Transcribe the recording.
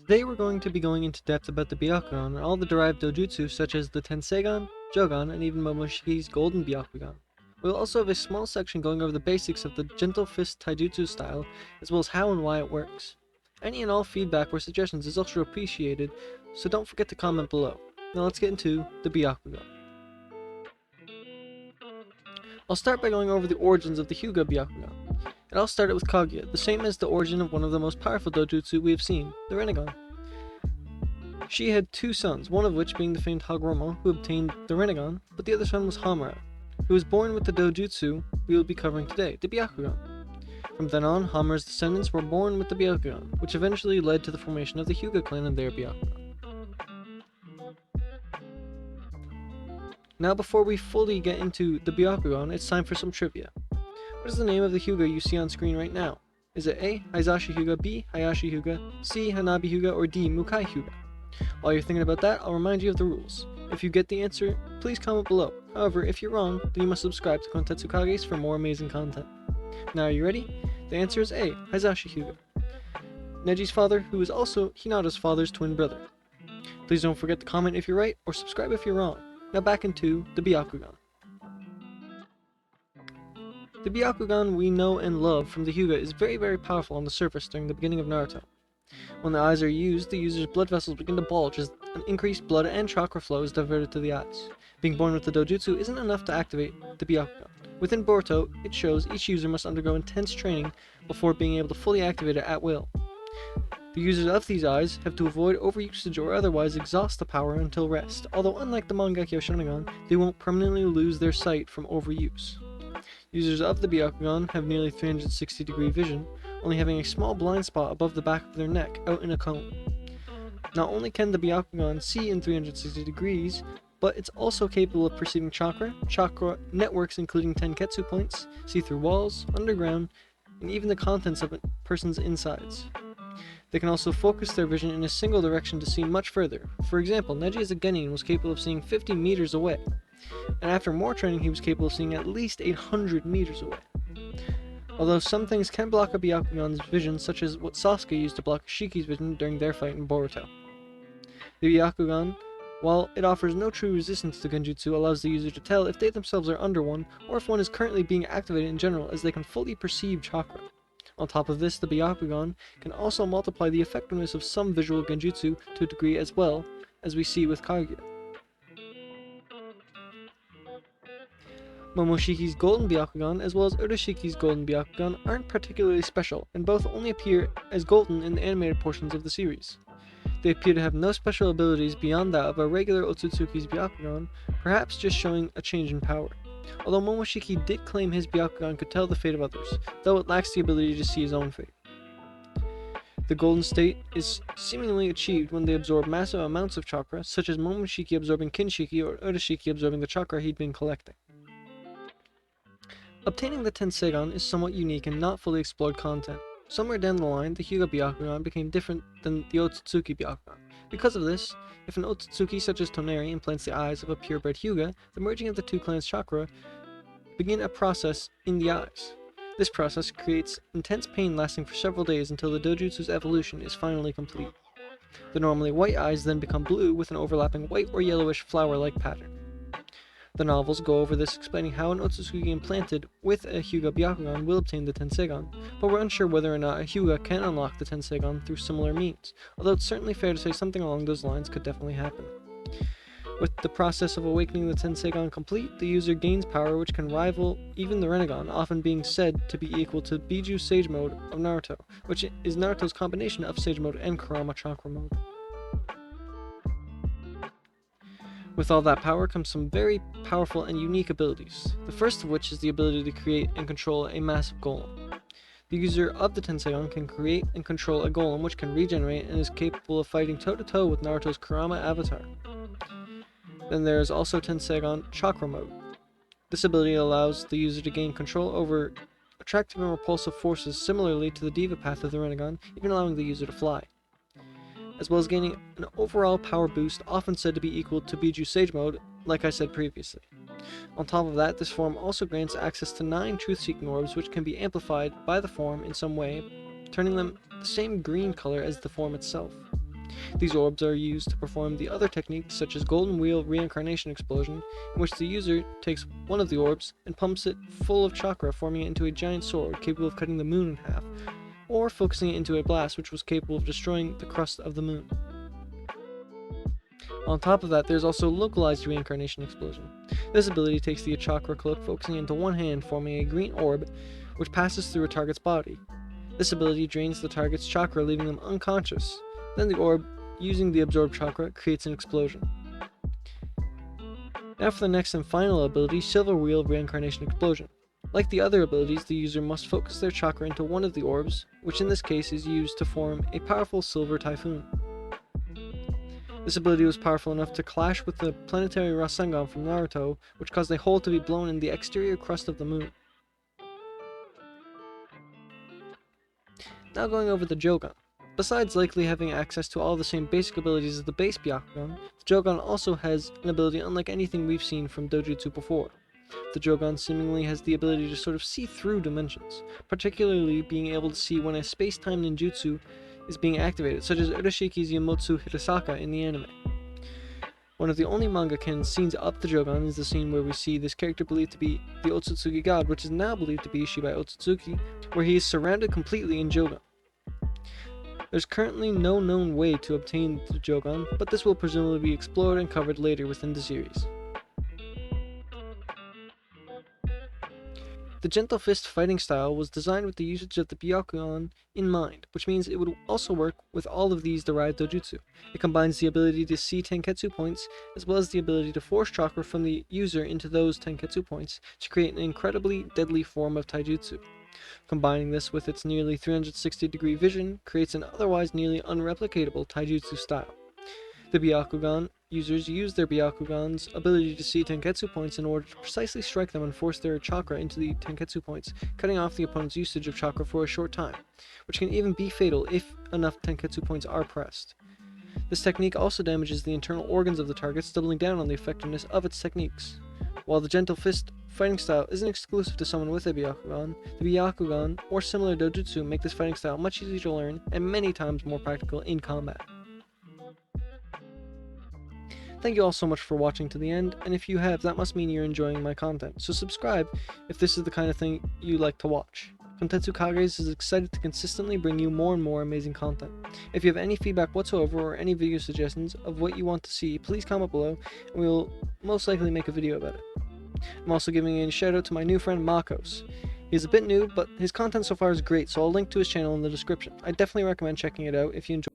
Today we're going to be going into depth about the Byakugan and all the derived dojutsu such as the Tenseigan, Jogan, and even Momoshiki's Golden Byakugan. We'll also have a small section going over the basics of the Gentle Fist Taijutsu Style, as well as how and why it works. Any and all feedback or suggestions is also appreciated, so don't forget to comment below. Now let's get into the Byakugan. I'll start by going over the origins of the Hyuga Byakugan. It all started with Kaguya, the same as the origin of one of the most powerful dojutsu we have seen, the Rinnegan. She had two sons, one of which being the famed Hagoromo, who obtained the Rinnegan, but the other son was Hamura, who was born with the dojutsu we will be covering today, the Byakugan. From then on, Hamura's descendants were born with the Byakugan, which eventually led to the formation of the Hyuga clan and their Byakugan. Now before we fully get into the Byakugan, it's time for some trivia. What is the name of the Hyuga you see on screen right now? Is it A. Hizashi Hyuga, B. Hayashi Hyuga, C. Hanabi Hyuga, or D. Mukai Hyuga? While you're thinking about that, I'll remind you of the rules. If you get the answer, please comment below. However, if you're wrong, then you must subscribe to Kontetsu Kage's for more amazing content. Now are you ready? The answer is A. Hizashi Hyuga, Neji's father, who is also Hinata's father's twin brother. Please don't forget to comment if you're right, or subscribe if you're wrong. Now back into the Byakugan. The Byakugan we know and love from the Hyuga is very powerful on the surface during the beginning of Naruto. When the eyes are used, the user's blood vessels begin to bulge as an increased blood and chakra flow is diverted to the eyes. Being born with the dojutsu isn't enough to activate the Byakugan. Within Boruto, it shows each user must undergo intense training before being able to fully activate it at will. The users of these eyes have to avoid overusage or otherwise exhaust the power until rest, although unlike the Mangekyo Sharingan, they won't permanently lose their sight from overuse. Users of the Byakugan have nearly 360-degree vision, only having a small blind spot above the back of their neck, out in a cone. Not only can the Byakugan see in 360 degrees, but it's also capable of perceiving chakra networks including tenketsu points, see through walls, underground, and even the contents of a person's insides. They can also focus their vision in a single direction to see much further. For example, Neji as a Genin was capable of seeing 50 meters away, and after more training he was capable of seeing at least 800 meters away. Although some things can block a Byakugan's vision, such as what Sasuke used to block Shiki's vision during their fight in Boruto. The Byakugan, while it offers no true resistance to Genjutsu, allows the user to tell if they themselves are under one, or if one is currently being activated in general, as they can fully perceive chakra. On top of this, the Byakugan can also multiply the effectiveness of some visual Genjutsu to a degree as well, as we see with Kaguya. Momoshiki's Golden Byakugan as well as Urashiki's Golden Byakugan aren't particularly special, and both only appear as golden in the animated portions of the series. They appear to have no special abilities beyond that of a regular Otsutsuki's Byakugan, perhaps just showing a change in power. Although Momoshiki did claim his Byakugan could tell the fate of others, though it lacks the ability to see his own fate. The golden state is seemingly achieved when they absorb massive amounts of chakra, such as Momoshiki absorbing Kinshiki or Urashiki absorbing the chakra he'd been collecting. Obtaining the Tenseigan is somewhat unique and not fully explored content. Somewhere down the line, the Hyuga Byakugan became different than the Otsutsuki Byakugan. Because of this, if an Otsutsuki such as Toneri implants the eyes of a purebred Hyuga, the merging of the two clans' chakra begin a process in the eyes. This process creates intense pain lasting for several days until the dojutsu's evolution is finally complete. The normally white eyes then become blue with an overlapping white or yellowish flower-like pattern. The novels go over this, explaining how an Otsutsuki implanted with a Hyuga Byakugan will obtain the Tenseigan, but we're unsure whether or not a Hyuga can unlock the Tenseigan through similar means, although it's certainly fair to say something along those lines could definitely happen. With the process of awakening the Tenseigan complete, the user gains power which can rival even the Rinnegan, often being said to be equal to Biju Sage Mode of Naruto, which is Naruto's combination of Sage Mode and Kurama Chakra Mode. With all that power comes some very powerful and unique abilities, the first of which is the ability to create and control a massive golem. The user of the Tenseigan can create and control a golem which can regenerate and is capable of fighting toe-to-toe with Naruto's Kurama avatar. Then there is also Tenseigan Chakra Mode. This ability allows the user to gain control over attractive and repulsive forces similarly to the Diva Path of the Rinnegan, even allowing the user to fly, as well as gaining an overall power boost often said to be equal to Biju Sage Mode, like I said previously. On top of that, this form also grants access to 9 truth-seeking orbs which can be amplified by the form in some way, turning them the same green color as the form itself. These orbs are used to perform the other techniques such as Golden Wheel Reincarnation Explosion, in which the user takes one of the orbs and pumps it full of chakra, forming it into a giant sword capable of cutting the moon in half, or focusing it into a blast which was capable of destroying the crust of the moon. On top of that, there's also Localized Reincarnation Explosion. This ability takes the chakra cloak, focusing it into one hand, forming a green orb which passes through a target's body. This ability drains the target's chakra, leaving them unconscious. Then the orb, using the absorbed chakra, creates an explosion. Now for the next and final ability, Silver Wheel Reincarnation Explosion. Like the other abilities, the user must focus their chakra into one of the orbs, which in this case is used to form a powerful silver typhoon. This ability was powerful enough to clash with the planetary Rasengan from Naruto, which caused a hole to be blown in the exterior crust of the moon. Now going over the Jougan. Besides likely having access to all the same basic abilities as the base Byakugan, the Jougan also has an ability unlike anything we've seen from Dojutsu before. The Jougan seemingly has the ability to sort of see through dimensions, particularly being able to see when a space-time ninjutsu is being activated, such as Urashiki's Yamotsu Hirasaka in the anime. One of the only manga canon scenes of the Jougan is the scene where we see this character believed to be the Otsutsuki god, which is now believed to be Shibai Otsutsuki, where he is surrounded completely in Jougan. There's currently no known way to obtain the Jougan, but this will presumably be explored and covered later within the series. The Gentle Fist fighting style was designed with the usage of the Byakugan in mind, which means it would also work with all of these derived dojutsu. It combines the ability to see tenketsu points, as well as the ability to force chakra from the user into those tenketsu points to create an incredibly deadly form of taijutsu. Combining this with its nearly 360-degree vision creates an otherwise nearly unreplicatable taijutsu style. The Byakugan users use their Byakugan's ability to see tenketsu points in order to precisely strike them and force their chakra into the tenketsu points, cutting off the opponent's usage of chakra for a short time, which can even be fatal if enough tenketsu points are pressed. This technique also damages the internal organs of the targets, doubling down on the effectiveness of its techniques. While the Gentle Fist fighting style isn't exclusive to someone with a Byakugan, the Byakugan or similar dojutsu make this fighting style much easier to learn and many times more practical in combat. Thank you all so much for watching to the end, and if you have, that must mean you're enjoying my content, so subscribe if this is the kind of thing you like to watch. Kontetsu Kages is excited to consistently bring you more and more amazing content. If you have any feedback whatsoever or any video suggestions of what you want to see, please comment below and we will most likely make a video about it. I'm also giving a shout out to my new friend Makos. He's a bit new, but his content so far is great, so I'll link to his channel in the description. I definitely recommend checking it out if you enjoy.